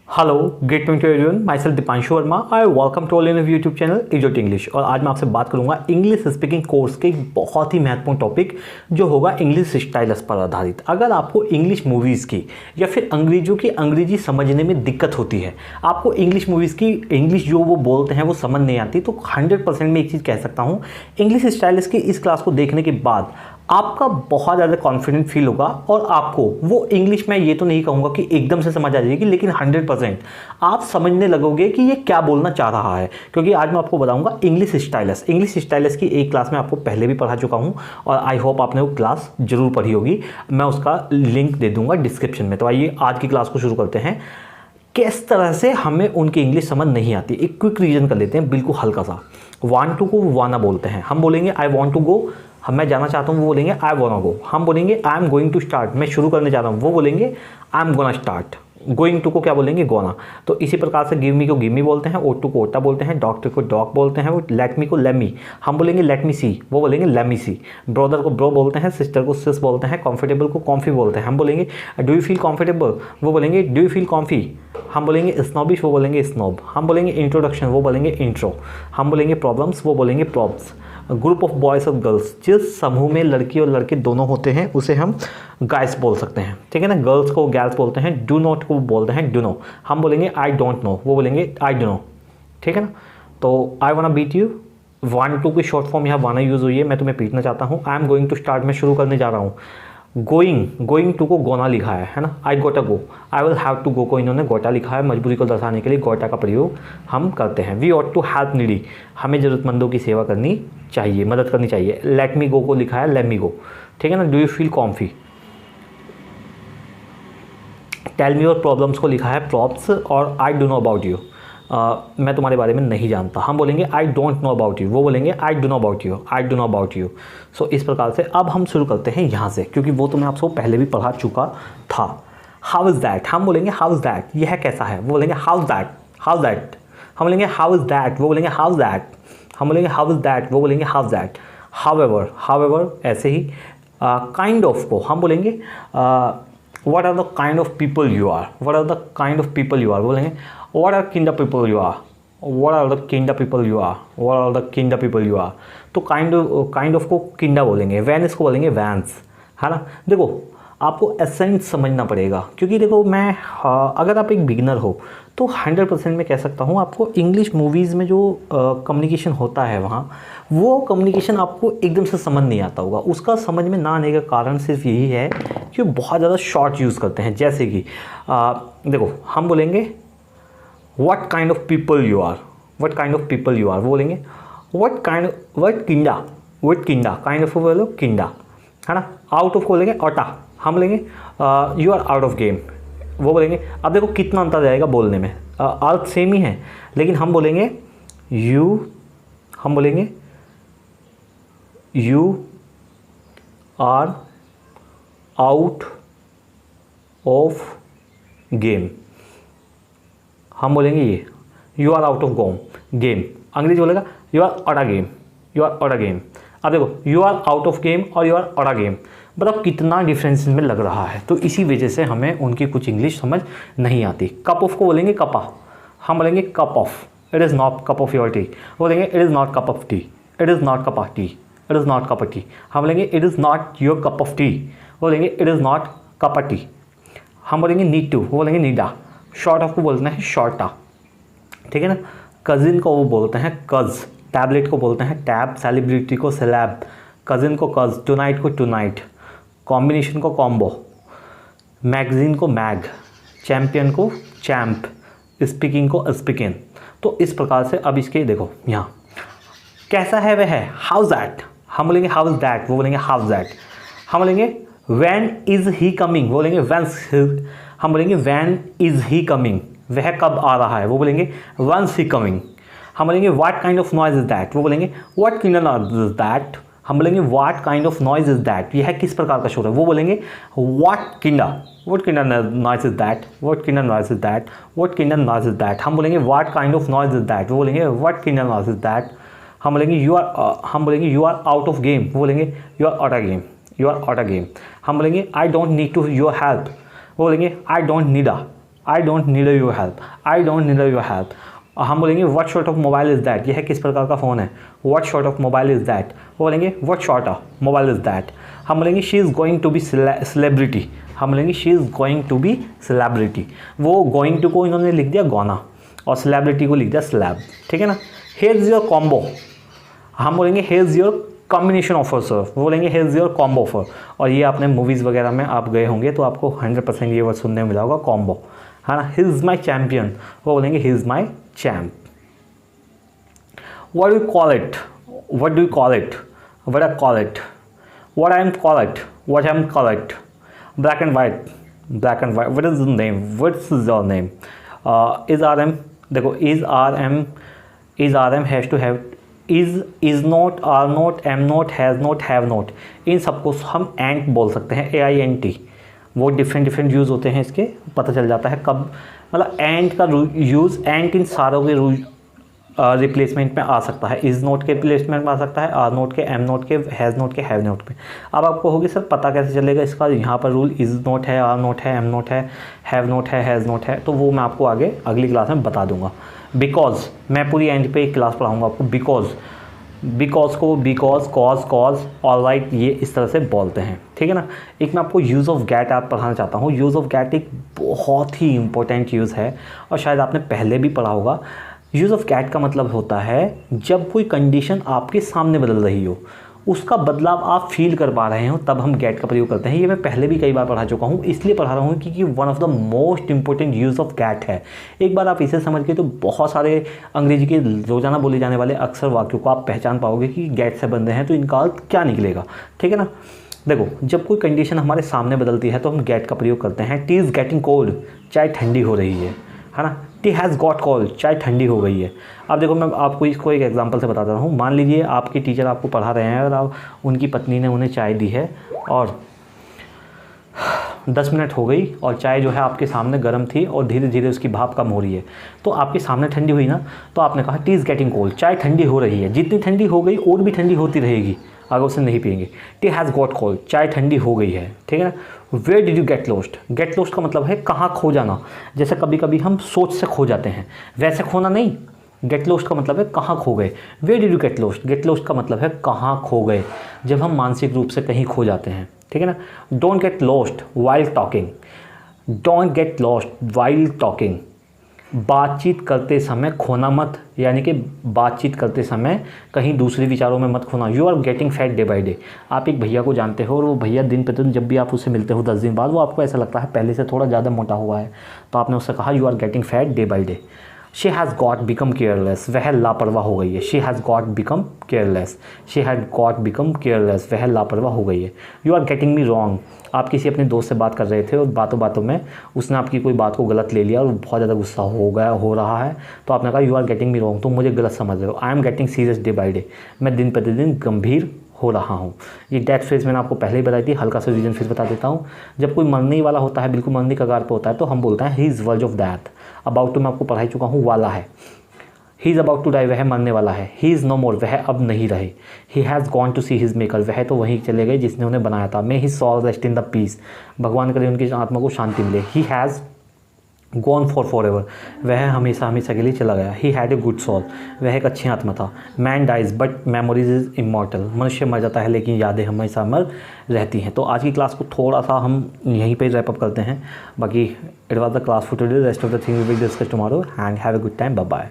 Hello great to everyone, myself Deepanshu Verma. I welcome to all in YouTube channel इजोट English. और आज मैं आपसे बात करूंगा इंग्लिश स्पीकिंग कोर्स के एक बहुत ही महत्वपूर्ण टॉपिक जो होगा इंग्लिश स्टाइल्स पर आधारित। अगर आपको इंग्लिश मूवीज़ की या फिर अंग्रेजों की अंग्रेजी समझने में दिक्कत होती है, आपको इंग्लिश मूवीज़ की इंग्लिश जो वो बोलते हैं वो समझ नहीं आती, तो 100% मैं एक चीज़ कह सकता हूँ, इंग्लिश स्टाइल्स की इस क्लास को देखने के बाद आपका बहुत ज़्यादा कॉन्फिडेंट फील होगा और आपको वो इंग्लिश, मैं ये तो नहीं कहूँगा कि एकदम से समझ आ जाएगी, लेकिन 100% आप समझने लगोगे कि ये क्या बोलना चाह रहा है। क्योंकि आज मैं आपको बताऊँगा इंग्लिश स्टाइल्स की एक क्लास में आपको पहले भी पढ़ा चुका हूँ और आई होप आपने वो क्लास जरूर पढ़ी होगी। मैं उसका लिंक दे दूँगा डिस्क्रिप्शन में। तो आइए आज की क्लास को शुरू करते हैं। किस तरह से हमें उनकी इंग्लिश समझ नहीं आती, एक क्विक रीजन कर लेते हैं, बिल्कुल हल्का सा। वांट टू को वाना बोलते हैं, हम बोलेंगे आई वांट टू गो, मैं जाना चाहता हूँ, वो बोलेंगे आई वांना गो। हम बोलेंगे I am going to start, मैं शुरू करने जा रहा हूँ, वो बोलेंगे I am gonna start. Going to को क्या बोलेंगे, गोना। तो इसी प्रकार से गिव मी को गिव मी बोलते हैं, ओट टू को ओटा बोलते हैं, डॉक्टर को डॉग बोलते हैं, वो लेट मी को लेट मी, हम बोलेंगे लेट मी सी, वो बोलेंगे लेट मी सी। ब्रदर को ब्रो बोलते हैं, सिस्टर को सिस बोलते हैं, कंफर्टेबल को कॉम्फी बोलते हैं, हम बोलेंगे डू यू फील कंफर्टेबल, वो बोलेंगे डू यू फील कॉम्फी। हम बोलेंगे स्नॉबिश, वो बोलेंगे स्नॉब। हम बोलेंगे इंट्रोडक्शन, वो बोलेंगे इंट्रो। हम बोलेंगे प्रॉब्लम्स, वो बोलेंगे प्रॉब्स। ग्रुप ऑफ बॉयज़ और गर्ल्स, जिस समूह में लड़की और लड़के दोनों होते हैं उसे हम गाइस बोल सकते हैं, ठीक है ना। गर्ल्स को गैल्स बोलते हैं, डू नॉट को बोलते हैं डू नो। हम बोलेंगे आई डोंट नो, वो बोलेंगे आई डू नो, ठीक है ना। तो आई वाना बीट यू, वन टू की शॉर्ट फॉर्म यहाँ वाना यूज़ हुई है, मैं तुम्हें पीटना चाहता हूँ। I am going to start, मैं शुरू करने जा रहा हूँ। गोइंग टू को गोना लिखा है ना। I gotta go, I will have to go को इन्होंने गोटा लिखा है, मजबूरी को दर्शाने के लिए गोटा का प्रयोग हम करते हैं। We ought to help needy, हमें ज़रूरतमंदों की सेवा करनी चाहिए, मदद करनी चाहिए। लेट मी गो को लिखा है लेट मी गो, ठीक है ना। Do you feel comfy. Tell me your problems को लिखा है प्रॉब्स, और I do know about you, मैं तुम्हारे बारे में नहीं जानता। हम बोलेंगे I don't know about you, वो बोलेंगे I do know about you, I do know about you. सो इस प्रकार से अब हम शुरू करते हैं यहाँ से, क्योंकि वो तो मैं आपको पहले भी पढ़ा चुका था। हाउ इज़ दैट, हम बोलेंगे हाउ इज़ दैट, यह कैसा है, वो बोलेंगे how is that, how is that. हम बोलेंगे हाउ इज़ दैट, वो बोलेंगे हाउ इज़ दैट। हम बोलेंगे हाउ इज़ दैट, वो बोलेंगे हाउ इज़ दैट। हाउएवर ऐसे ही। काइंड ऑफ को हम बोलेंगे what are the kind of people you are, what are the kind of people you are, बोलेंगे what are kind of people you are, what are the kind of people you are, what are the kind of people you are। तो kind of को kinda बोलेंगे, van को बोलेंगे vents, है ना। देखो आपको एसेंट समझना पड़ेगा, क्योंकि देखो मैं अगर आप एक बिगिनर हो तो 100% मैं कह सकता हूँ आपको इंग्लिश मूवीज़ में जो कम्युनिकेशन होता है वहाँ, वो कम्युनिकेशन आपको एकदम से समझ नहीं आता होगा। उसका समझ में ना आने का कारण सिर्फ यही है कि वो बहुत ज़्यादा शॉर्ट यूज़ करते हैं। जैसे कि देखो हम बोलेंगे what kind of people you are, what kind of people you are, वो बोलेंगे व्हाट किंडा, काइंड ऑफ बोलो किंडा, है ना। आउट ऑफ को बोलेंगे ऑटा, हम बोलेंगे you are out of game, वो बोलेंगे। अब देखो कितना अंतर जाएगा बोलने में, अर्थ सेम ही है, लेकिन हम बोलेंगे you are out of game, हम बोलेंगे ये you are out of game. अंग्रेजी बोलेगा you are out a game, you are out a game. अब देखो you are out of game और you are out a game, मतलब कितना डिफरेंस में लग रहा है। तो इसी वजह से हमें उनकी कुछ इंग्लिश समझ नहीं आती। कप ऑफ को बोलेंगे कपा, हम बोलेंगे cup of, it is not cup of your tea, बोलेंगे it is not cup of tea, it is not cup of tea, it is not cup of tea. हम बोलेंगे it is not your cup of tea, बोलेंगे it is not cup of tea. हम बोलेंगे need to, वो बोलेंगे नीडा। Short of को बोलना है शॉर्टा, ठीक है ना। कज़िन को वो बोलते हैं कज़, टैबलेट को बोलते हैं टैब, सेलिब्रिटी को सेलैब, कज़िन को कज़, टुनाइट को टुनाइट, कॉम्बिनेशन को कॉम्बो, मैगज़ीन को मैग, चैम्पियन को चैम्प, स्पीकिंग को स्पीकिंग। तो इस प्रकार से अब इसके देखो यहाँ कैसा है वह है, हाउज़ दैट, हम बोलेंगे हाउ इज़ दैट, वो बोलेंगे हाउ दैट। हम बोलेंगे व्हेन इज़ ही कमिंग, वो बोलेंगे व्हेंस, हम बोलेंगे व्हेन इज़ ही कमिंग, वह कब आ रहा है, वो बोलेंगे वंस ही कमिंग। हम बोलेंगे what kind of noise is that, वो बोलेंगे what kind of noise is that. हम बोलेंगे what kind of noise is that, यह किस प्रकार का शोर है, वो बोलेंगे what kinda noise is that, what kinda noise is that, what kinda noise is that. हम बोलेंगे what kind of noise is that, वो बोलेंगे what kinda noise is that. हम बोलेंगे you are out of game, वो बोलेंगे you are out a game, you are out a game. हम बोलेंगे I don't need to your help, वो बोलेंगे I don't need I don't need your help, I don't need your help. हम बोलेंगे what sort of mobile is that, यह है किस प्रकार का फ़ोन है, what sort of mobile is that. वो बोलेंगे what sort of mobile is that. हम बोलेंगे she is going to be celebrity, हम बोलेंगे she is going to be celebrity. वो गोइंग टू को इन्होंने लिख दिया गोना और सेलिब्रिटी को लिख दिया स्लैब, ठीक है ना। हियर इज़ योर कॉम्बो, हम बोलेंगे here is your combination offer sir, वो बोलेंगे here is your combo offer. और ये आपने मूवीज़ वगैरह में आप गए होंगे तो आपको 100% ये वर्ड सुनने में मिला होगा कॉम्बो, है ना। ही इज़ माई चैम्पियन, वो बोलेंगे he is my champ. What do you call it? What do you call it? What I call it? What I am call it? What I am call it? Black and white. Black and white. What is the name? What is your name? Is RM? देखो is RM has to have is not, are not, am not, has not, have not। इन सबको हम एंट बोल सकते हैं, AINT। वो different use होते हैं इसके, पता चल जाता है कब, मतलब एंट का यूज़ एंट इन सारों के रिप्लेसमेंट में आ सकता है। इज़ नोट के रिप्लेसमेंट में आ सकता है, आर नोट के, एम नोट के, हैज़ नोट के, हैव नोट पे। अब आपको होगी सर पता कैसे चलेगा इसका, यहाँ पर रूल इज़ नोट है, आर नोट है, एम नोट है, हैव नोट है, हैज़ नोट है, तो वो मैं आपको आगे अगली क्लास में बता दूंगा। बिकॉज मैं पूरी एंड पे एक क्लास पढ़ाऊँगा आपको। बिकॉज को because, cause, cause, all right, ये इस तरह से बोलते हैं, ठीक है ना। एक मैं आपको यूज़ ऑफ गेट आप पढ़ाना चाहता हूँ। यूज़ ऑफ गेट एक बहुत ही इंपॉर्टेंट यूज़ है और शायद आपने पहले भी पढ़ा होगा। यूज़ ऑफ गेट का मतलब होता है जब कोई कंडीशन आपके सामने बदल रही हो, उसका बदलाव आप फील कर पा रहे हो, तब हम गेट का प्रयोग करते हैं। ये मैं पहले भी कई बार पढ़ा चुका हूँ, इसलिए पढ़ा रहा हूँ क्योंकि one of the most important use of get है। एक बार आप इसे समझ के तो बहुत सारे अंग्रेजी के रोज़ाना बोले जाने वाले अक्सर वाक्यों को आप पहचान पाओगे कि गेट से बंधे हैं तो इनका अर्थ क्या निकलेगा, ठीक है ना। देखो जब कोई कंडीशन हमारे सामने बदलती है तो हम गेट का प्रयोग करते हैं। टी इज़ गेटिंग कोल्ड, चाय ठंडी हो रही है ना। टी हैज़ गॉट कोल्ड, चाय ठंडी हो गई है। अब देखो मैं आपको इसको एक एग्जांपल से बताता हूँ। मान लीजिए आपके टीचर आपको पढ़ा रहे हैं और आप उनकी पत्नी ने उन्हें चाय दी है और 10 मिनट हो गई और चाय जो है आपके सामने गर्म थी और धीरे धीरे उसकी भाप कम हो रही है, तो आपके सामने ठंडी हुई ना, तो आपने कहा टी इज़ गेटिंग कोल्ड, चाय ठंडी हो रही है। जितनी ठंडी हो गई और भी ठंडी होती रहेगी, अगर उसे नहीं पियेंगे। टी हैज़ गॉट कोल्ड, चाय ठंडी हो गई है, ठीक है ना। Where did you get lost, get lost का मतलब है कहाँ खो जाना। जैसे कभी कभी हम सोच से खो जाते हैं, वैसे खोना नहीं। गेट लॉस्ट का मतलब है कहाँ खो गए। Where did you get lost, get lost का मतलब है कहाँ खो गए, जब हम मानसिक रूप से कहीं खो जाते हैं, ठीक है ना। Don't get lost while talking, don't get lost while talking, बातचीत करते समय खोना मत, यानी कि बातचीत करते समय कहीं दूसरे विचारों में मत खोना। You are getting fat day by day. आप एक भैया को जानते हो और वो भैया दिन प्रतिदिन जब भी आप उससे मिलते हो 10 दिन बाद, वो आपको ऐसा लगता है पहले से थोड़ा ज़्यादा मोटा हुआ है, तो आपने उससे कहा you are getting fat day by day. She has got become careless, वह लापरवाह हो गई है। She has got become careless, she had got become careless, वह लापरवाह हो गई है। You are getting me wrong, आप किसी अपने दोस्त से बात कर रहे थे और बातों बातों में उसने आपकी कोई बात को गलत ले लिया और बहुत ज़्यादा गुस्सा हो रहा है, तो आपने कहा you are getting me wrong, तुम मुझे गलत समझ रहे हो। I am getting serious day by day, मैं दिन प्रतिदिन गंभीर हो रहा हूँ। ये डेथ फ्रेज मैंने आपको पहले ही बताई थी, हल्का सा रीजन फिर बता देता हूँ। जब कोई मरने ही वाला होता है, बिल्कुल मरने के कगार पर होता है, तो हम बोलते हैं he is verge of death. About to मैं आपको पढ़ाई चुका हूँ, वाला है। He is about to die, वह मरने वाला है। ही इज़ नो मोर, वह अब नहीं रहे। He has gone to see his maker, वह तो वहीं चले गए जिसने उन्हें बनाया था। May he soul rest in the peace, भगवान करे उनकी आत्मा को शांति मिले। He has gone forever, वह हमेशा हमेशा के लिए चला गया। He had a good soul, वह एक अच्छी आत्मा था। Man dies but memories is immortal, मनुष्य मर जाता है लेकिन यादें हमेशा अमर रहती हैं। तो आज की क्लास को थोड़ा सा हम यहीं पे रैप अप करते हैं। बाकी it was the class for today, rest of the thing we will discuss tomorrow and have a good time, bye bye.